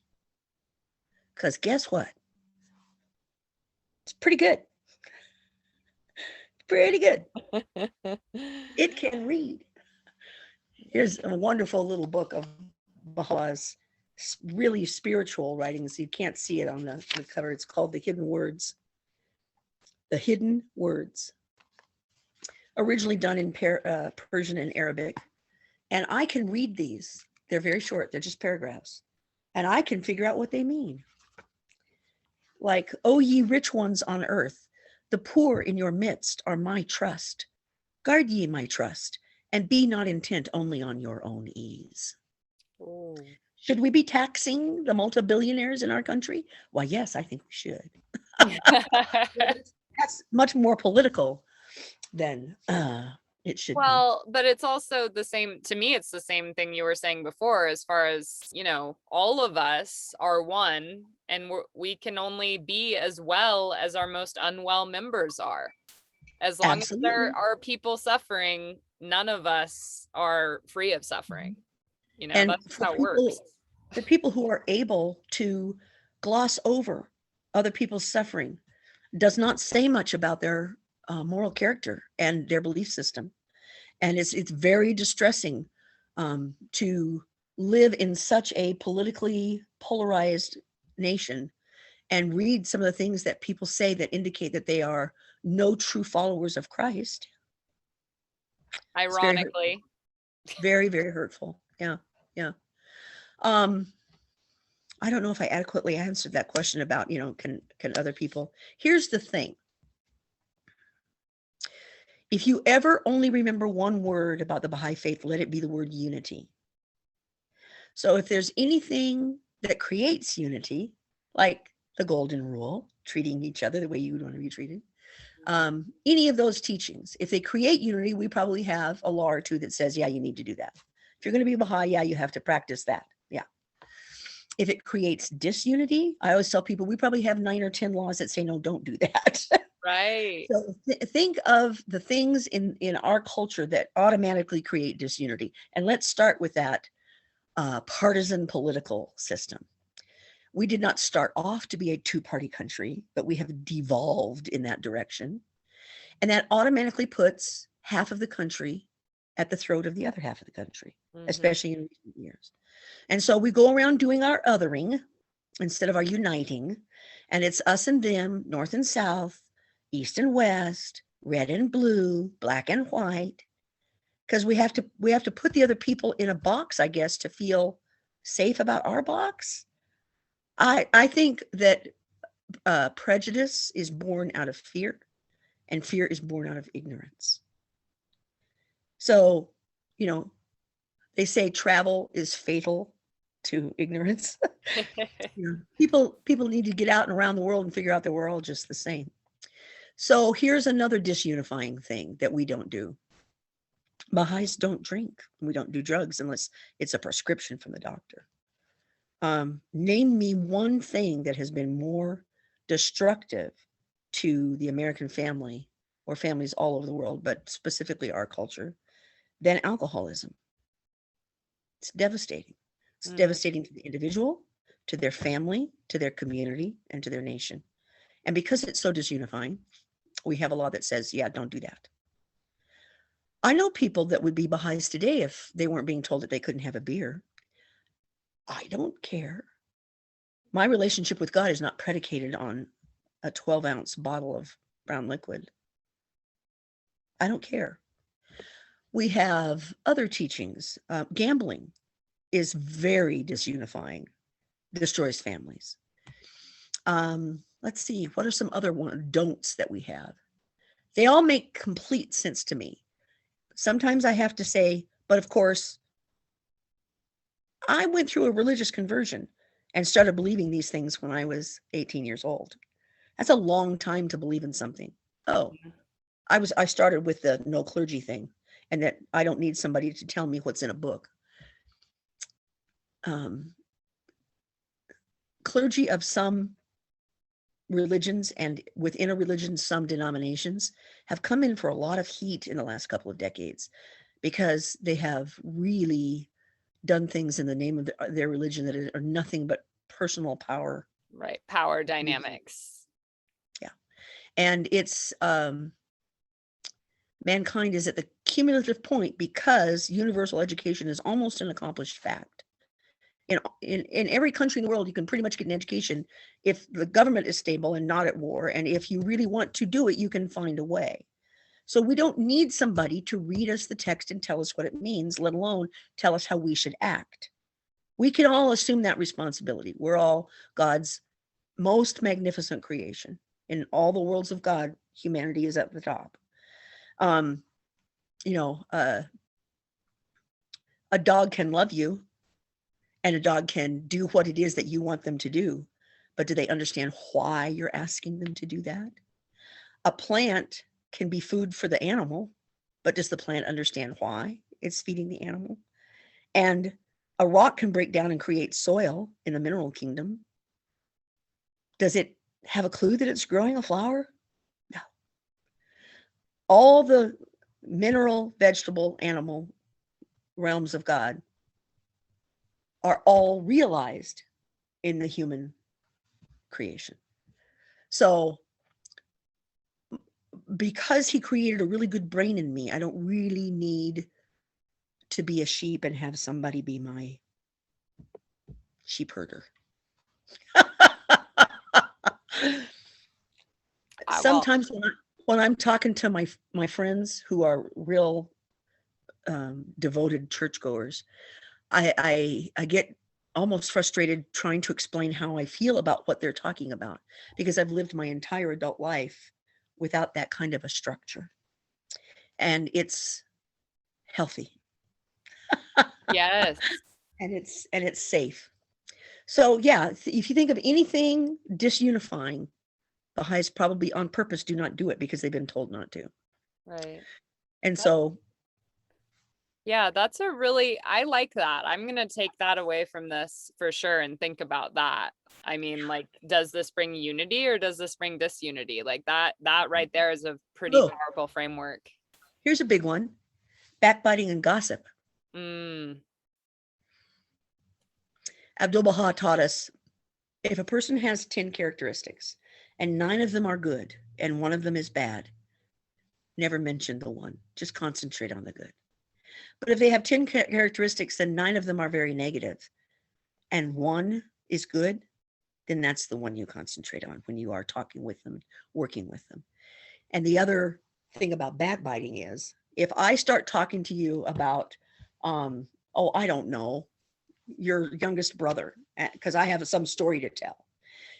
Because guess what? It's pretty good. Pretty good. It can read. Here's a wonderful little book of Baha'u'llah's really spiritual writings. You can't see it on the cover. It's called The Hidden Words. The Hidden Words. Originally done in Persian and Arabic. And I can read these. They're very short. They're just paragraphs. And I can figure out what they mean. Like, O ye rich ones on earth, the poor in your midst are my trust. Guard ye my trust, and be not intent only on your own ease. Oh. Should we be taxing the multi-billionaires in our country? Why, yes, I think we should. That's much more political than it should be. Well, but it's also the same, to me, it's the same thing you were saying before, as far as, all of us are one, and we can only be as well as our most unwell members are. As long as there are people suffering, none of us are free of suffering. And that's how it works. For people who are able to gloss over other people's suffering, does not say much about their moral character and their belief system. And it's very distressing to live in such a politically polarized nation and read some of the things that people say that indicate that they are no true followers of Christ. Ironically. Very, very hurtful. Yeah. I don't know if I adequately answered that question about, can other people. Here's the thing. If you ever only remember one word about the Baha'i faith, let it be the word unity. So if there's anything that creates unity, like the golden rule, treating each other the way you would want to be treated, any of those teachings, if they create unity, we probably have a law or two that says, yeah, you need to do that. If you're going to be Baha'i, yeah, you have to practice that. Yeah. If it creates disunity, I always tell people we probably have 9 or 10 laws that say, no, don't do that. Right. So think of the things in our culture that automatically create disunity. And let's start with that partisan political system. We did not start off to be a two-party country, but we have devolved in that direction. And that automatically puts half of the country at the throat of the other half of the country, especially in recent years. And so we go around doing our othering instead of our uniting. And it's us and them, north and south, east and west, red and blue, black and white. Because we have to put the other people in a box, I guess, to feel safe about our box. I think that prejudice is born out of fear, and fear is born out of ignorance. So, they say travel is fatal to ignorance. People need to get out and around the world and figure out that we're all just the same. So here's another disunifying thing that we don't do. Baha'is don't drink. We don't do drugs unless it's a prescription from the doctor. Name me one thing that has been more destructive to the American family or families all over the world, but specifically our culture, than alcoholism. It's devastating. It's devastating to the individual, to their family, to their community, and to their nation. And because it's so disunifying, we have a law that says, yeah, don't do that. I know people that would be Baha'is today if they weren't being told that they couldn't have a beer. I don't care. My relationship with God is not predicated on a 12-ounce bottle of brown liquid. I don't care. We have other teachings. Gambling is very disunifying, destroys families. Let's see, what are some other don'ts that we have? They all make complete sense to me. Sometimes I have to say, but of course, I went through a religious conversion and started believing these things when I was 18 years old. That's a long time to believe in something. Oh, I started with the no clergy thing, and that I don't need somebody to tell me what's in a book. Clergy of some religions and within a religion, some denominations have come in for a lot of heat in the last couple of decades because they have really done things in the name of their religion that are nothing but personal power. Right. Power dynamics. Yeah. And it's, mankind is at the cumulative point because universal education is almost an accomplished fact. In every country in the world, you can pretty much get an education if the government is stable and not at war. And if you really want to do it, you can find a way. So we don't need somebody to read us the text and tell us what it means, let alone tell us how we should act. We can all assume that responsibility. We're all God's most magnificent creation. In all the worlds of God, humanity is at the top. A dog can love you, and a dog can do what it is that you want them to do, but do they understand why you're asking them to do that? A plant can be food for the animal, but does the plant understand why it's feeding the animal? And a rock can break down and create soil in the mineral kingdom. Does it have a clue that it's growing a flower? No. All the mineral, vegetable, animal realms of God are all realized in the human creation. So because he created a really good brain in me, I don't really need to be a sheep and have somebody be my sheep herder. Sometimes when I'm talking to my friends who are real devoted churchgoers, I get almost frustrated trying to explain how I feel about what they're talking about, because I've lived my entire adult life without that kind of a structure. And it's healthy. Yes. And it's safe. So yeah, if you think of anything disunifying, Baha'is probably on purpose do not do it because they've been told not to. Right. And so yeah, I like that. I'm going to take that away from this for sure and think about that. I mean, like, does this bring unity or does this bring disunity? Like that right there is a pretty powerful framework. Here's a big one: backbiting and gossip. Abdu'l-Baha taught us, if a person has 10 characteristics and 9 of them are good and 1 of them is bad, never mention the one. Just concentrate on the good. But if they have 10 characteristics and 9 of them are very negative and 1 is good, then that's the one you concentrate on when you are talking with them, working with them. And the other thing about backbiting is, if I start talking to you about, I don't know, your youngest brother, because I have some story to tell,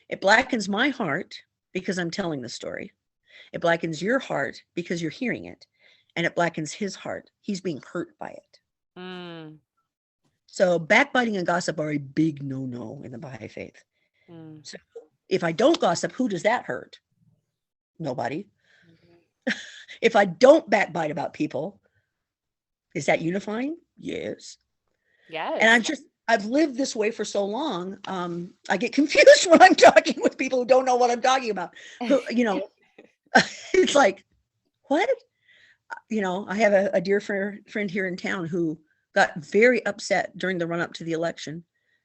it blackens my heart because I'm telling the story. It blackens your heart because you're hearing it. And it blackens his heart. He's being hurt by it. So backbiting and gossip are a big no-no in the Baha'i Faith. So if I don't gossip, who does that hurt? Nobody. If I don't backbite about people, is that unifying? Yes. Yes. And I've lived this way for so long. I get confused when I'm talking with people who don't know what I'm talking about. Who, it's like, what? I have a dear friend here in town who got very upset during the run-up to the election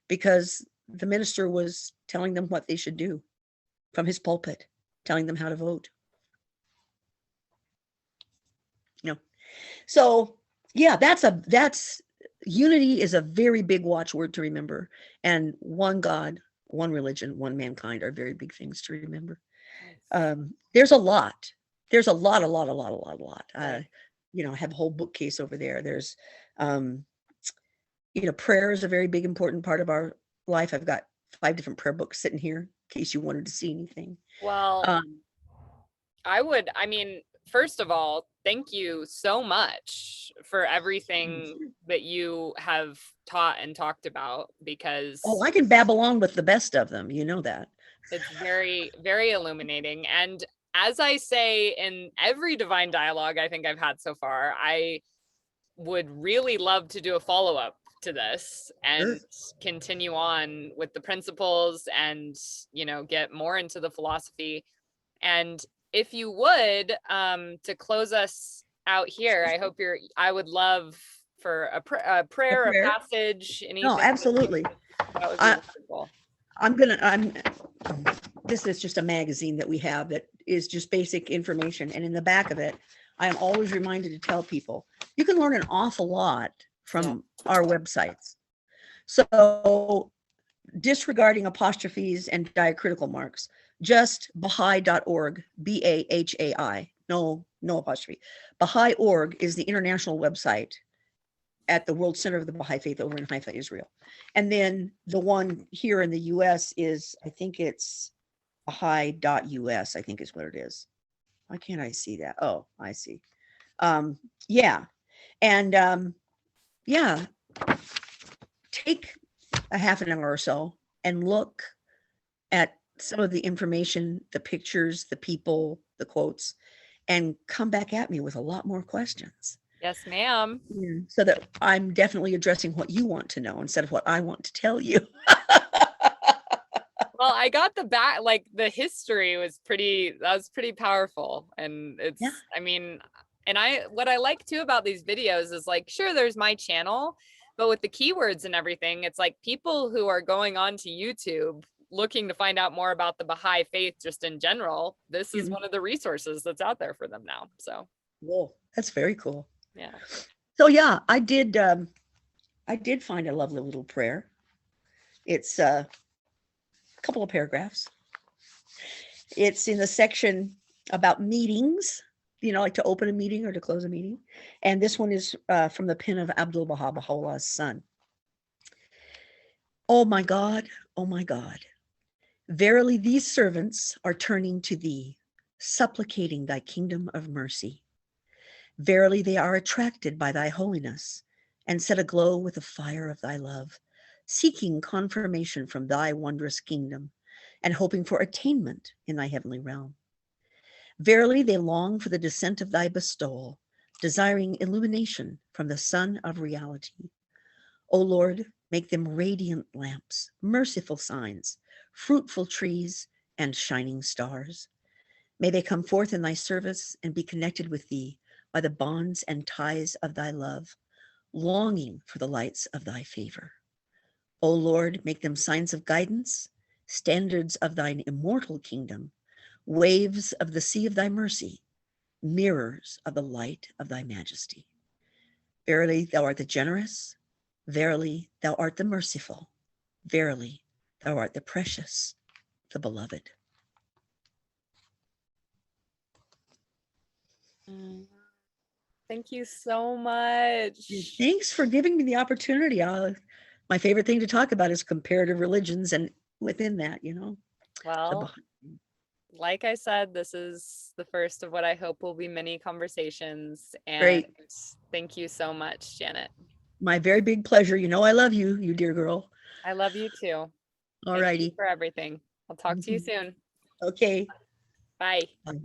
because the minister was telling them what they should do from his pulpit, telling them how to vote. So yeah, that's unity is a very big watchword to remember. And one God, one religion, one mankind are very big things to remember. There's a lot. There's a lot. Right. I have a whole bookcase over there. There's, prayer is a very big, important part of our life. I've got 5 different prayer books sitting here in case you wanted to see anything. Well, first of all, thank you so much for everything that you have taught and talked about, because I can babble on with the best of them. You know that. It's very, very illuminating. And as I say in every divine dialogue I think I've had so far, I would really love to do a follow-up to this and continue on with the principles and, get more into the philosophy. And if you would, to close us out here, I would love for a prayer, a passage, anything. No, absolutely. That would be wonderful. This is just a magazine that we have that is just basic information. And in the back of it, I am always reminded to tell people, you can learn an awful lot from our websites. So disregarding apostrophes and diacritical marks, just Baha'i.org, Bahai, no apostrophe. Baha'i.org is the international website at the World Center of the Baha'i Faith over in Haifa, Israel. And then the one here in the US is, I think it's Baha'i.us, I think is what it is. Why can't I see that? Oh, I see. Yeah. And take a half an hour or so and look at some of the information, the pictures, the people, the quotes, and come back at me with a lot more questions. Yes, ma'am. So that I'm definitely addressing what you want to know instead of what I want to tell you. Well, I got the history was pretty powerful. And it's, what I like too about these videos is, like, sure, there's my channel, but with the keywords and everything, it's like people who are going on to YouTube looking to find out more about the Baha'i faith just in general, this is one of the resources that's out there for them now. So, whoa, that's very cool. Yeah. So yeah, I did find a lovely little prayer. It's a couple of paragraphs. It's in the section about meetings, like to open a meeting or to close a meeting. And this one is from the pen of Abdu'l-Baha, Baha'u'llah's son. O my God, O my God, verily these servants are turning to thee, supplicating thy kingdom of mercy. Verily they are attracted by thy holiness and set aglow with the fire of thy love, seeking confirmation from thy wondrous kingdom and hoping for attainment in thy heavenly realm. Verily they long for the descent of thy bestowal, desiring illumination from the sun of reality. O Lord, make them radiant lamps, merciful signs, fruitful trees, and shining stars. May they come forth in thy service and be connected with thee by the bonds and ties of thy love, longing for the lights of thy favor. O Lord, make them signs of guidance, standards of thine immortal kingdom, waves of the sea of thy mercy, mirrors of the light of thy majesty. Verily, thou art the generous. Verily, thou art the merciful. Verily, thou art the precious, the beloved. Thank you so much. Thanks for giving me the opportunity. My favorite thing to talk about is comparative religions, and within that, Well, like I said, this is the first of what I hope will be many conversations. And great. Thank you so much, Janet. My very big pleasure. I love you, you dear girl. I love you too. All righty. Thank you for everything. I'll talk to you soon. Okay. Bye. Bye.